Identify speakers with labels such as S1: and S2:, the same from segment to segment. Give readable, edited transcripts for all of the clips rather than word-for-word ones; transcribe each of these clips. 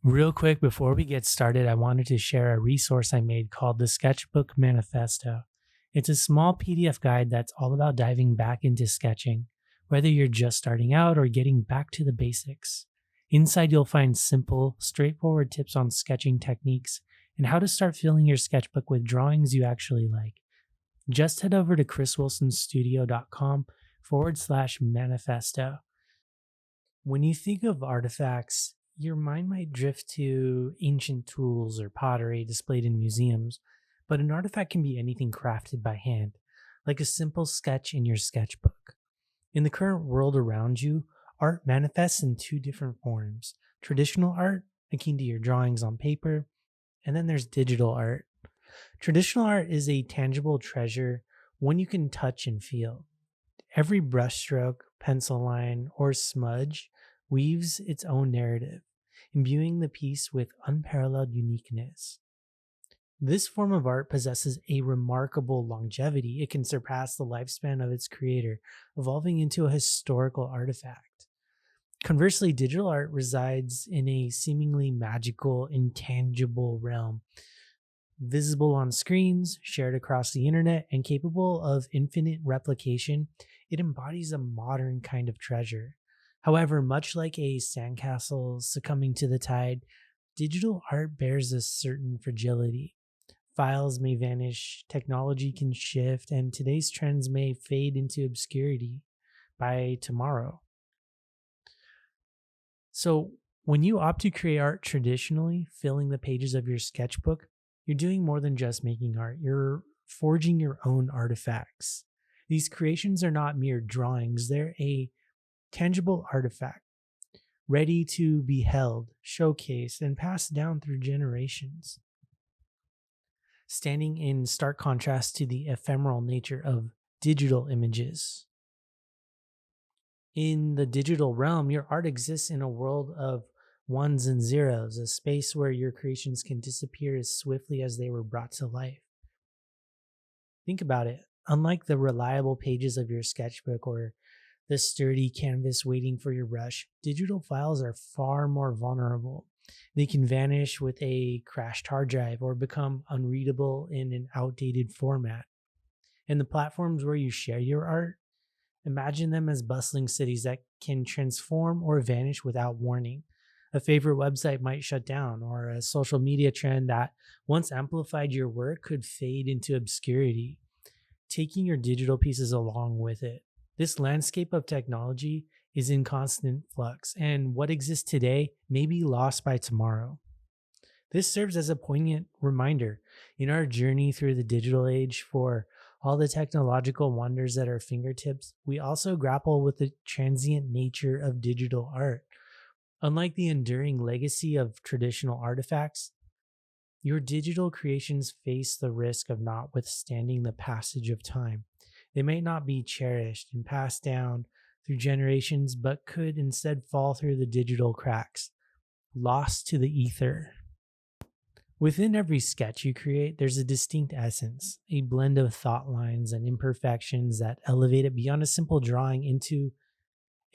S1: Real quick, before we get started, I wanted to share a resource I made called the Sketchbook Manifesto. It's a small PDF guide that's all about diving back into sketching, whether you're just starting out or getting back to the basics. Inside, you'll find simple, straightforward tips on sketching techniques and how to start filling your sketchbook with drawings you actually like. Just head over to chriswilsonstudio.com/manifesto. When you think of artifacts, your mind might drift to ancient tools or pottery displayed in museums, but an artifact can be anything crafted by hand, like a simple sketch in your sketchbook. In the current world around you, art manifests in two different forms: traditional art, akin to your drawings on paper, and then there's digital art. Traditional art is a tangible treasure, one you can touch and feel. Every brushstroke, pencil line, or smudge weaves its own narrative, imbuing the piece with unparalleled uniqueness. This form of art possesses a remarkable longevity. It can surpass the lifespan of its creator, evolving into a historical artifact. Conversely, digital art resides in a seemingly magical, intangible realm, visible on screens, shared across the internet, and capable of infinite replication. It embodies a modern kind of treasure. However, much like a sandcastle succumbing to the tide, digital art bears a certain fragility. Files may vanish, technology can shift, and today's trends may fade into obscurity by tomorrow. So, when you opt to create art traditionally, filling the pages of your sketchbook, you're doing more than just making art. You're forging your own artifacts. These creations are not mere drawings, they're a tangible artifact, ready to be held, showcased, and passed down through generations. Standing in stark contrast to the ephemeral nature of digital images. In the digital realm, your art exists in a world of ones and zeros, a space where your creations can disappear as swiftly as they were brought to life. Think about it. Unlike the reliable pages of your sketchbook or the sturdy canvas waiting for your brush, digital files are far more vulnerable. They can vanish with a crashed hard drive or become unreadable in an outdated format. And the platforms where you share your art, imagine them as bustling cities that can transform or vanish without warning. A favorite website might shut down, or a social media trend that once amplified your work could fade into obscurity, taking your digital pieces along with it. This landscape of technology is in constant flux, and what exists today may be lost by tomorrow. This serves as a poignant reminder in our journey through the digital age. For all the technological wonders at our fingertips, we also grapple with the transient nature of digital art. Unlike the enduring legacy of traditional artifacts, your digital creations face the risk of not withstanding the passage of time. They may not be cherished and passed down through generations, but could instead fall through the digital cracks, lost to the ether. Within every sketch you create, there's a distinct essence, a blend of thought lines and imperfections that elevate it beyond a simple drawing into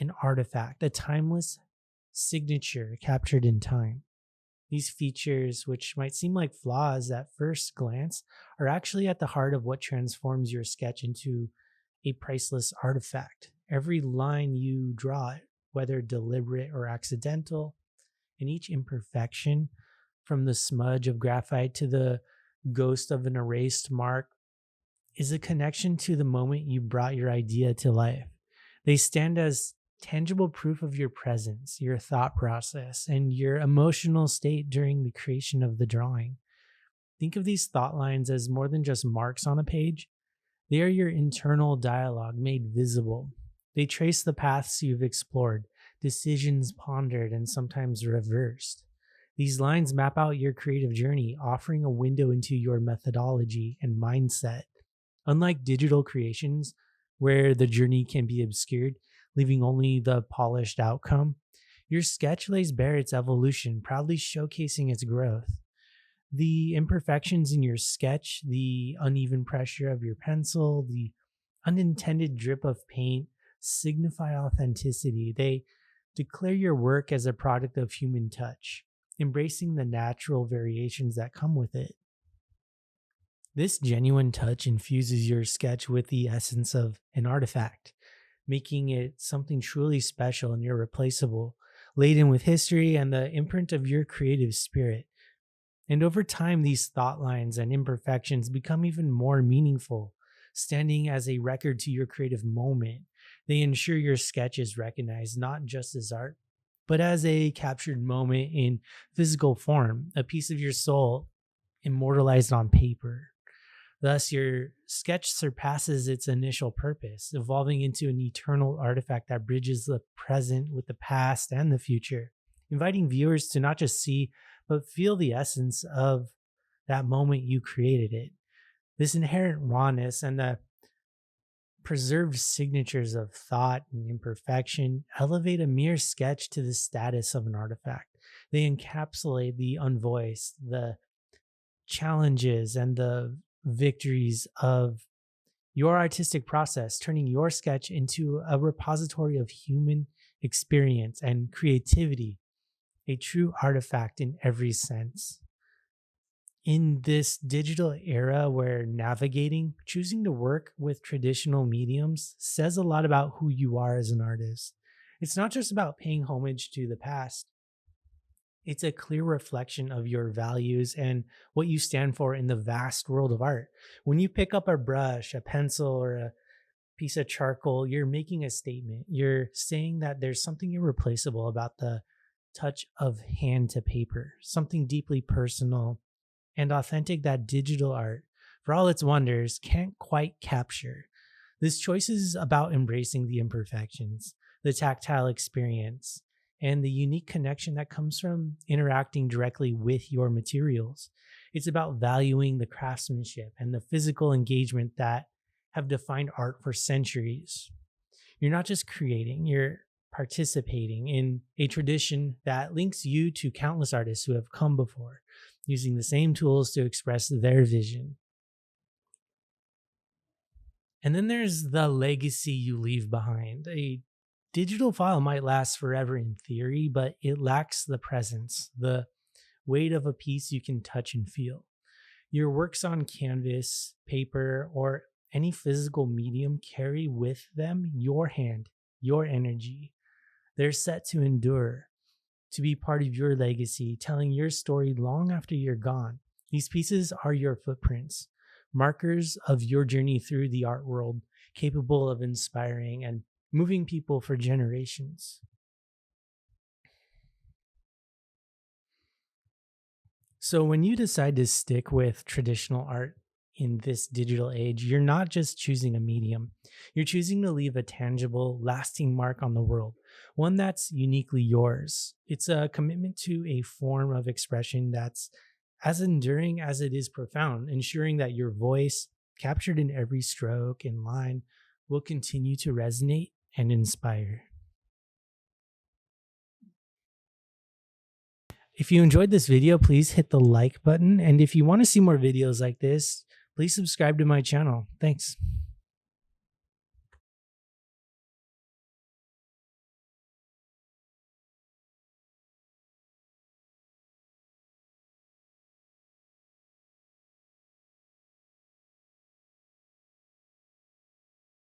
S1: an artifact, a timeless signature captured in time. These features, which might seem like flaws at first glance, are actually at the heart of what transforms your sketch into a priceless artifact. Every line you draw, whether deliberate or accidental, and each imperfection, from the smudge of graphite to the ghost of an erased mark, is a connection to the moment you brought your idea to life. They stand as tangible proof of your presence, your thought process, and your emotional state during the creation of the drawing. Think of these thought lines as more than just marks on a page. They are your internal dialogue made visible. They trace the paths you've explored, decisions pondered, and sometimes reversed. These lines map out your creative journey, offering a window into your methodology and mindset. Unlike digital creations, where the journey can be obscured, leaving only the polished outcome, your sketch lays bare its evolution, proudly showcasing its growth. The imperfections in your sketch, the uneven pressure of your pencil, the unintended drip of paint signify authenticity. They declare your work as a product of human touch. embracing the natural variations that come with it. This genuine touch infuses your sketch with the essence of an artifact, making it something truly special and irreplaceable, laden with history and the imprint of your creative spirit. And over time, these thought lines and imperfections become even more meaningful, standing as a record to your creative moment. They ensure your sketch is recognized not just as art, but as a captured moment in physical form, a piece of your soul immortalized on paper. Thus, your sketch surpasses its initial purpose, evolving into an eternal artifact that bridges the present with the past and the future, inviting viewers to not just see, but feel the essence of that moment you created it. This inherent rawness and the preserved signatures of thought and imperfection elevate a mere sketch to the status of an artifact. They encapsulate the unvoiced, the challenges, and the victories of your artistic process, turning your sketch into a repository of human experience and creativity, a true artifact in every sense. In this digital era where choosing to work with traditional mediums says a lot about who you are as an artist. It's not just about paying homage to the past. It's a clear reflection of your values and what you stand for in the vast world of art. When you pick up a brush, a pencil, or a piece of charcoal, you're making a statement. You're saying that there's something irreplaceable about the touch of hand to paper, something deeply personal and authentic that digital art, for all its wonders, can't quite capture. This choice is about embracing the imperfections, the tactile experience, and the unique connection that comes from interacting directly with your materials. It's about valuing the craftsmanship and the physical engagement that have defined art for centuries. You're not just creating, you're participating in a tradition that links you to countless artists who have come before, using the same tools to express their vision. And then there's the legacy you leave behind. A digital file might last forever in theory, but it lacks the presence, the weight of a piece you can touch and feel. Your works on canvas, paper, or any physical medium carry with them your hand, your energy. They're set to endure, to be part of your legacy, telling your story long after you're gone. These pieces are your footprints, markers of your journey through the art world, capable of inspiring and moving people for generations. So, when you decide to stick with traditional art in this digital age, you're not just choosing a medium, you're choosing to leave a tangible, lasting mark on the world, one that's uniquely yours. It's a commitment to a form of expression that's as enduring as it is profound, ensuring that your voice, captured in every stroke and line, will continue to resonate and inspire. If you enjoyed this video, please hit the like button. And if you want to see more videos like this, please subscribe to my channel. Thanks.